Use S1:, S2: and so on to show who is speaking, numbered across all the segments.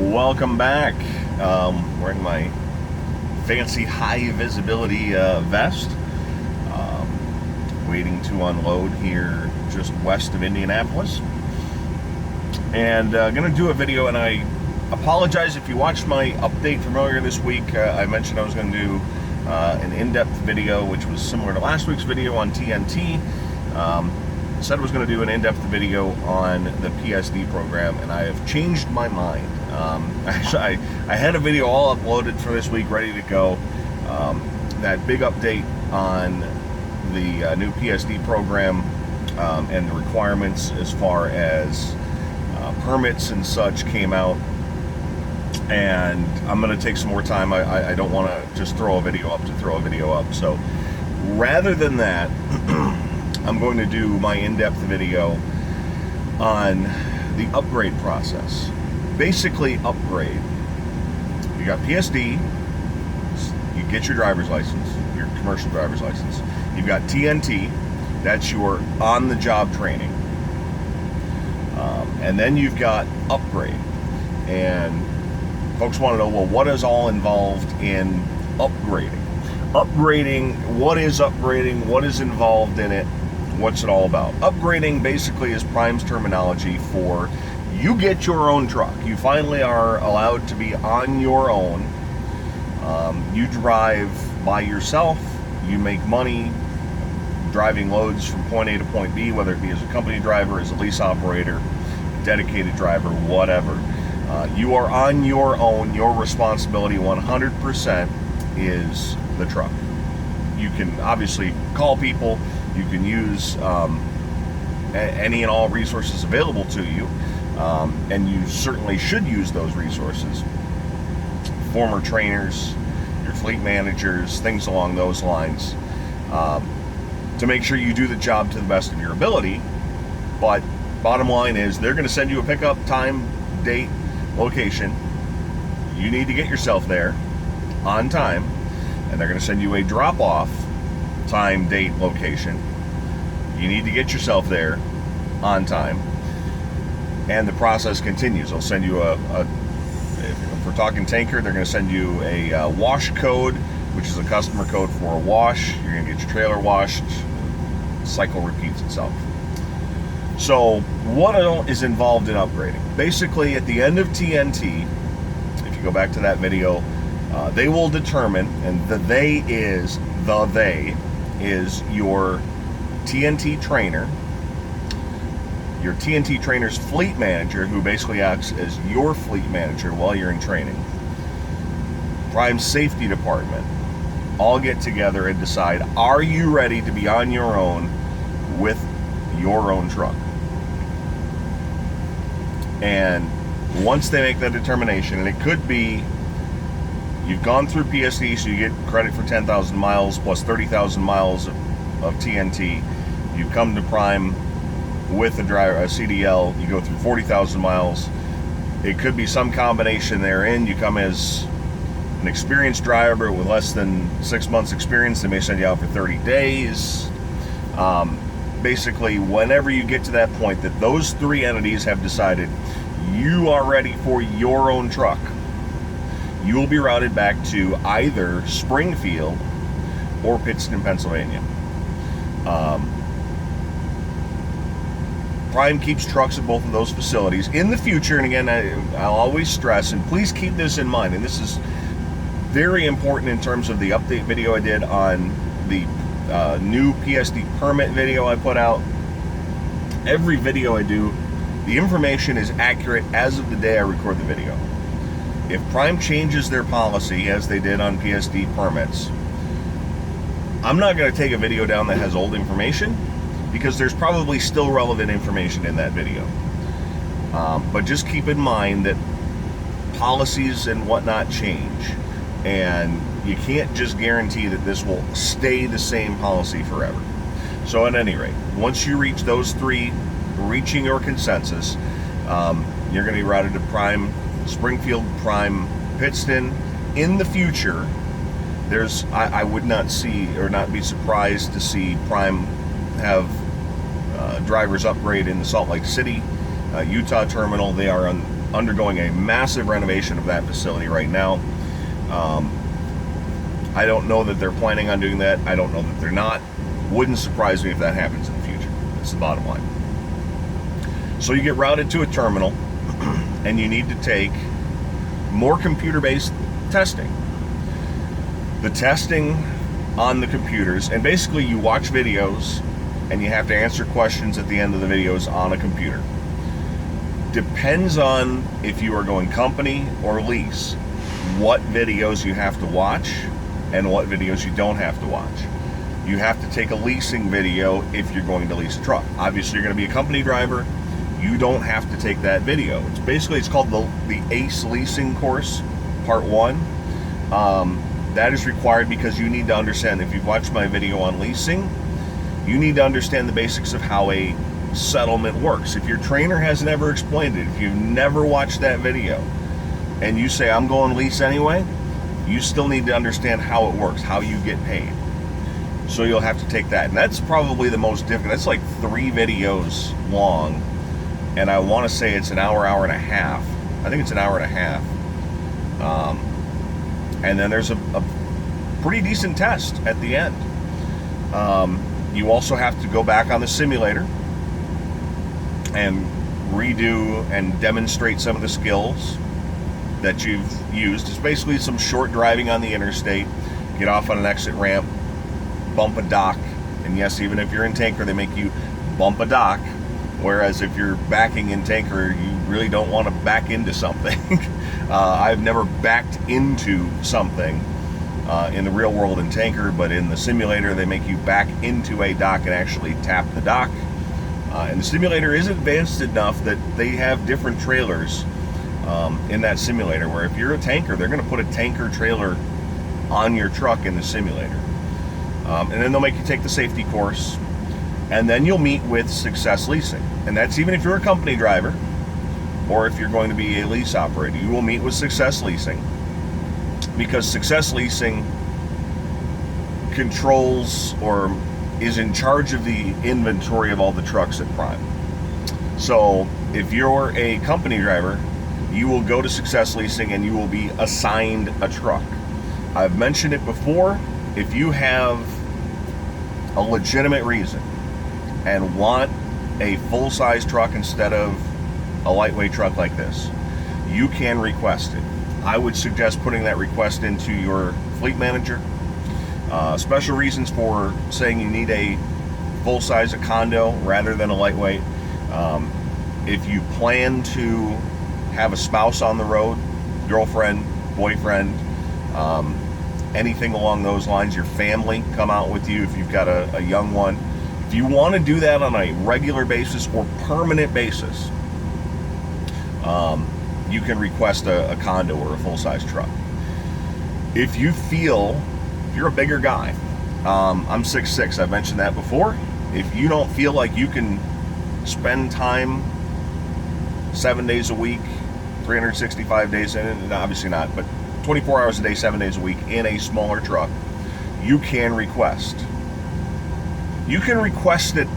S1: Welcome back. Wearing my fancy high visibility vest. Waiting to unload here just west of Indianapolis. And going to do a video, and I apologize if you watched my update from earlier this week. I mentioned I was going to do an in-depth video, which was similar to last week's video on TNT. Said I was going to do an in-depth video on the PSD program, and I have changed my mind. I had a video all uploaded for this week, ready to go. That big update on the new PSD program and the requirements as far as permits and such came out, and I'm going to take some more time. I don't want to just throw a video up to throw a video up. So rather than that, I'm going to do my in-depth video on the upgrade process. Basically, upgrade. You got PSD, you get your driver's license, your commercial driver's license. You've got TNT, that's your on-the-job training. And then you've got upgrade. And folks want to know, well, what is all involved in upgrading? What is upgrading? What is involved in it? What's it all about? Upgrading basically is Prime's terminology for you get your own truck. You finally are allowed to be on your own. You drive by yourself. You make money driving loads from point A to point B, whether it be as a company driver, as a lease operator, dedicated driver, whatever. You are on your own. Your responsibility 100% is the truck. You can obviously call people. You can use any and all resources available to you, and you certainly should use those resources. Former trainers, your fleet managers, things along those lines, to make sure you do the job to the best of your ability. But bottom line is, they're going to send you a pickup time, date, location. You need to get yourself there on time, and they're going to send you a drop-off time, date, location. You need to get yourself there on time, and the process continues. They'll send you if we're talking tanker, they're going to send you a wash code, which is a customer code for a wash. You're going to get your trailer washed. The cycle repeats itself. So what is involved in upgrading? Basically, at the end of TNT, if you go back to that video, they will determine, and the they is your TNT trainer, your TNT trainer's fleet manager, who basically acts as your fleet manager while you're in training. Prime's safety department all get together and decide, are you ready to be on your own with your own truck? And once they make that determination, and it could be you've gone through PSD, so you get credit for 10,000 miles plus 30,000 miles of TNT. You come to Prime with a CDL, you go through 40,000 miles. It could be some combination therein. You come as an experienced driver with less than 6 months experience. They may send you out for 30 days. Basically, whenever you get to that point that those three entities have decided you are ready for your own truck, you will be routed back to either Springfield or Pittston, Pennsylvania. Prime keeps trucks at both of those facilities. In the future, and again, I'll always stress, and please keep this in mind, and this is very important in terms of the update video I did on the new PSD permit video I put out. Every video I do, the information is accurate as of the day I record the video. If Prime changes their policy, as they did on PSD permits, I'm not going to take a video down that has old information, because there's probably still relevant information in that video. But just keep in mind that policies and whatnot change, and you can't just guarantee that this will stay the same policy forever. So at any rate, once you reach those three, reaching your consensus, you're going to be routed to Prime Springfield, Prime Pittston. In the future, I would not see or not be surprised to see Prime have drivers upgrade in the Salt Lake City, Utah terminal. They are undergoing a massive renovation of that facility right now. I don't know that they're planning on doing that. I don't know that they're not. Wouldn't surprise me if that happens in the future. That's the bottom line. So you get routed to a terminal, and you need to take more computer-based testing. The testing on the computers, and basically you watch videos, and you have to answer questions at the end of the videos on a computer. Depends on if you are going company or lease, what videos you have to watch and what videos you don't have to watch. You have to take a leasing video if you're going to lease a truck. Obviously, you're going to be a company driver. You don't have to take that video. It's called the ACE Leasing course, Part 1. That is required because you need to understand, if you've watched my video on leasing, you need to understand the basics of how a settlement works. If your trainer hasn't ever explained it, if you've never watched that video, and you say, I'm going lease anyway, you still need to understand how it works, how you get paid. So you'll have to take that. And that's probably the most difficult. That's like 3 videos long. And I want to say it's an hour and a half. I think it's an hour and a half. And then there's a pretty decent test at the end. You also have to go back on the simulator and redo and demonstrate some of the skills that you've used. It's basically some short driving on the interstate, get off on an exit ramp, bump a dock, and yes, even if you're in tanker, they make you bump a dock, whereas if you're backing in tanker, you really don't want to back into something. I've never backed into something in the real world in tanker, but in the simulator, they make you back into a dock and actually tap the dock. And the simulator is advanced enough that they have different trailers in that simulator, where if you're a tanker, they're going to put a tanker trailer on your truck in the simulator. And then they'll make you take the safety course, and then you'll meet with Success Leasing. And that's even if you're a company driver or if you're going to be a lease operator. You will meet with Success Leasing, because Success Leasing controls or is in charge of the inventory of all the trucks at Prime. So if you're a company driver, you will go to Success Leasing and you will be assigned a truck. I've mentioned it before. If you have a legitimate reason and want a full-size truck instead of a lightweight truck like this, you can request it. I would suggest putting that request into your fleet manager. Special reasons for saying you need a full-size, a condo rather than a lightweight. If you plan to have a spouse on the road, girlfriend, boyfriend, anything along those lines, your family come out with you if you've got a young one. If you want to do that on a regular basis or permanent basis, you can request a condo or a full-size truck. If you're a bigger guy, I'm 6'6", I've mentioned that before. If you don't feel like you can spend time 7 days a week, 365 days, and obviously not, but 24 hours a day, 7 days a week in a smaller truck, you can request. You can request it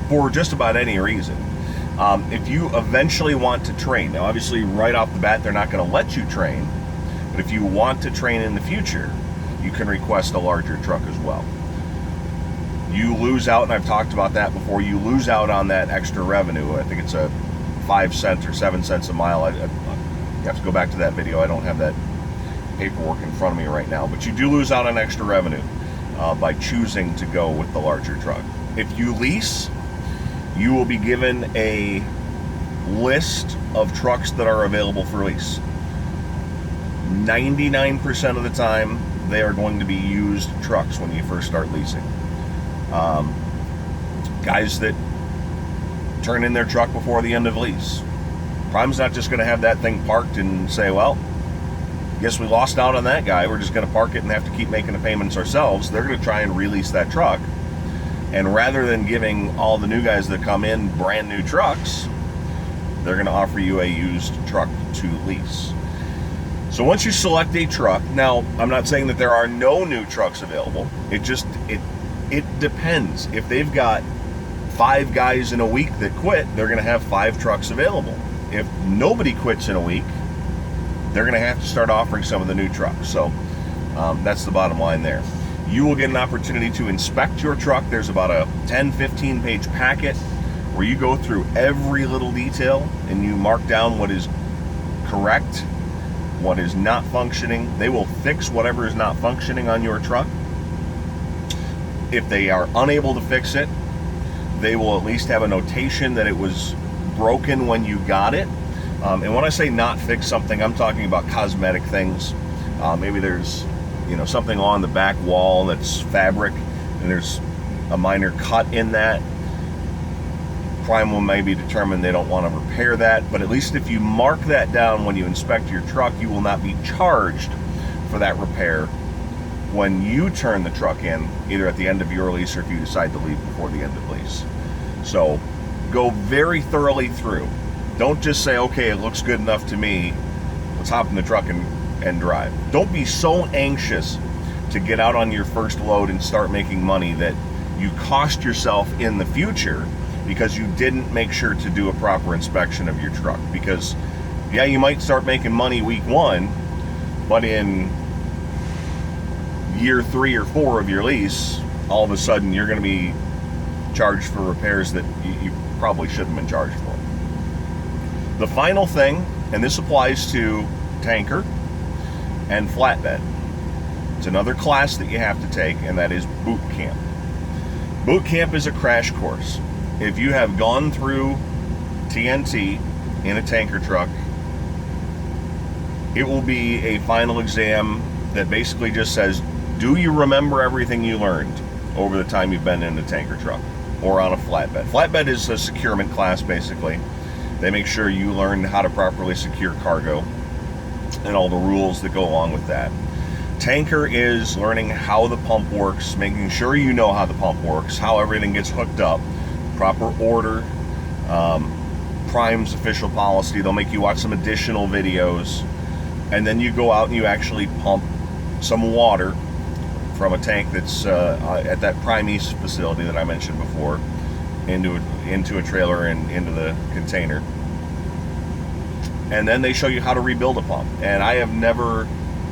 S1: for just about any reason. If you eventually want to train, now obviously right off the bat they're not going to let you train, but if you want to train in the future, you can request a larger truck as well. You lose out, and I've talked about that before, you lose out on that extra revenue. I think it's a 5 cents or 7 cents a mile. You have to go back to that video. I don't have that paperwork in front of me right now, but you do lose out on extra revenue by choosing to go with the larger truck. If you lease, you will be given a list of trucks that are available for lease. 99% of the time, they are going to be used trucks when you first start leasing. Guys that turn in their truck before the end of lease. Prime's not just going to have that thing parked and say, well, guess we lost out on that guy. We're just going to park it and have to keep making the payments ourselves. They're going to try and release that truck. And rather than giving all the new guys that come in brand new trucks, they're going to offer you a used truck to lease. So once you select a truck, now I'm not saying that there are no new trucks available. It depends. If they've got 5 guys in a week that quit, they're going to have 5 trucks available. if nobody quits in a week, they're going to have to start offering some of the new trucks. So that's the bottom line there. You will get an opportunity to inspect your truck. There's about a 10-15 page packet where you go through every little detail and you mark down what is correct, what is not functioning. They will fix whatever is not functioning on your truck. If they are unable to fix it, they will at least have a notation that it was broken when you got it. And when I say not fix something, I'm talking about cosmetic things. Maybe there's something on the back wall that's fabric and there's a minor cut in that. Prime will maybe determine they don't want to repair that, but at least if you mark that down when you inspect your truck, you will not be charged for that repair when you turn the truck in, either at the end of your lease or if you decide to leave before the end of lease. So go very thoroughly through. Don't just say, okay, it looks good enough to me, let's hop in the truck and drive. Don't be so anxious to get out on your first load and start making money that you cost yourself in the future because you didn't make sure to do a proper inspection of your truck. Because yeah, you might start making money week 1, but in year 3 or 4 of your lease, all of a sudden you're going to be charged for repairs that you probably shouldn't have been charged for. The final thing, and this applies to tanker and flatbed, it's another class that you have to take, and that is boot camp. Boot camp is a crash course. If you have gone through TNT in a tanker truck, it will be a final exam that basically just says, do you remember everything you learned over the time you've been in a tanker truck or on a flatbed? Flatbed is a securement class, basically. They make sure you learn how to properly secure cargo and all the rules that go along with that. Tanker is learning how the pump works, making sure you know how the pump works, how everything gets hooked up, proper order, Prime's official policy. They'll make you watch some additional videos, and then you go out and you actually pump some water from a tank that's at that Prime East facility that I mentioned before into a trailer and into the container. And then they show you how to rebuild a pump. And I have never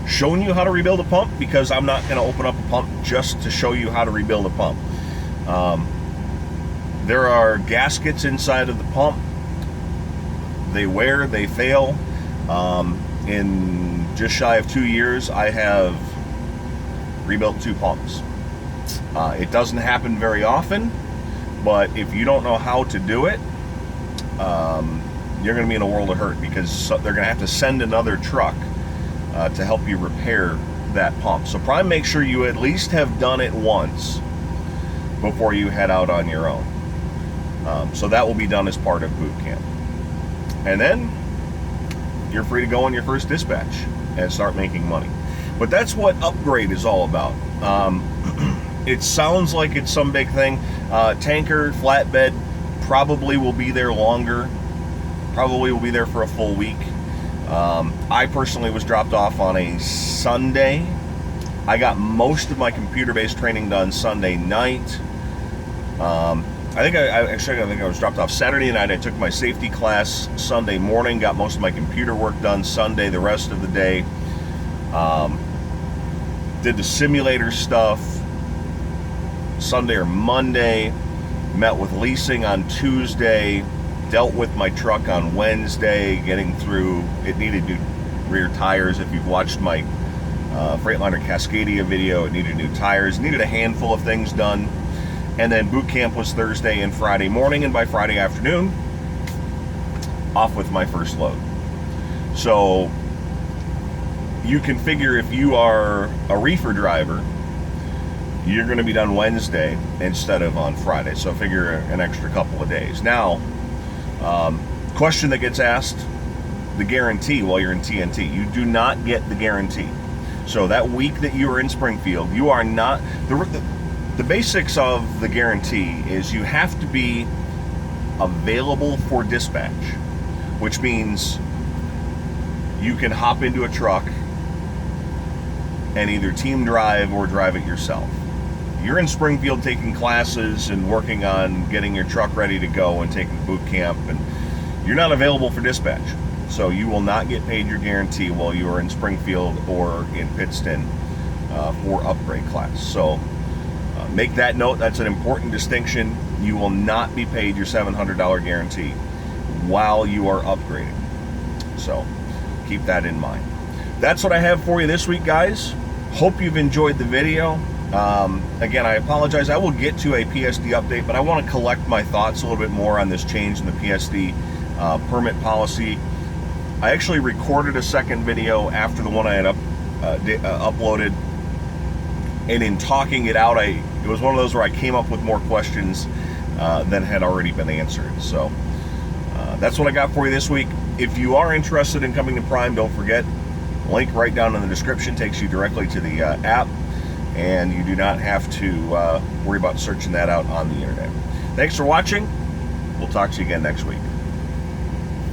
S1: shown you how to rebuild a pump because I'm not going to open up a pump just to show you how to rebuild a pump. There are gaskets inside of the pump. They wear, they fail. In just shy of 2 years, I have rebuilt 2 pumps. It doesn't happen very often, but if you don't know how to do it, you're going to be in a world of hurt because they're going to have to send another truck to help you repair that pump. So Prime, make sure you at least have done it once before you head out on your own. So that will be done as part of boot camp. And then you're free to go on your first dispatch and start making money. But that's what Upgrade is all about. It sounds like it's some big thing. Tanker, flatbed probably will be there longer. Probably will be there for a full week. I personally was dropped off on a Sunday. I got most of my computer-based training done Sunday night. I think I was dropped off Saturday night. I took my safety class Sunday morning, got most of my computer work done Sunday, the rest of the day. Did the simulator stuff Sunday or Monday, met with leasing on Tuesday, dealt with my truck on Wednesday, getting through, it needed new rear tires. If you've watched my Freightliner Cascadia video, it needed new tires, needed a handful of things done. And then boot camp was Thursday and Friday morning, and by Friday afternoon, off with my first load. So you can figure if you are a reefer driver, you're going to be done Wednesday instead of on Friday. So figure an extra couple of days. Now, question that gets asked, the guarantee while you're in TNT. You do not get the guarantee. So that week that you are in Springfield, you are not... The basics of the guarantee is you have to be available for dispatch, which means you can hop into a truck and either team drive or drive it yourself. You're in Springfield taking classes and working on getting your truck ready to go and taking boot camp, and you're not available for dispatch. So you will not get paid your guarantee while you are in Springfield or in Pittston for upgrade class. So make that note. That's an important distinction. You will not be paid your $700 guarantee while you are upgrading. So keep that in mind. That's what I have for you this week, guys. Hope you've enjoyed the video. Again, I apologize. I will get to a PSD update, but I want to collect my thoughts a little bit more on this change in the PSD permit policy. I actually recorded a second video after the one I had uploaded, and in talking it out, it was one of those where I came up with more questions than had already been answered. So that's what I got for you this week. If you are interested in coming to Prime, don't forget, link right down in the description takes you directly to the app, and you do not have to worry about searching that out on the internet. Thanks for watching. We'll talk to you again next week.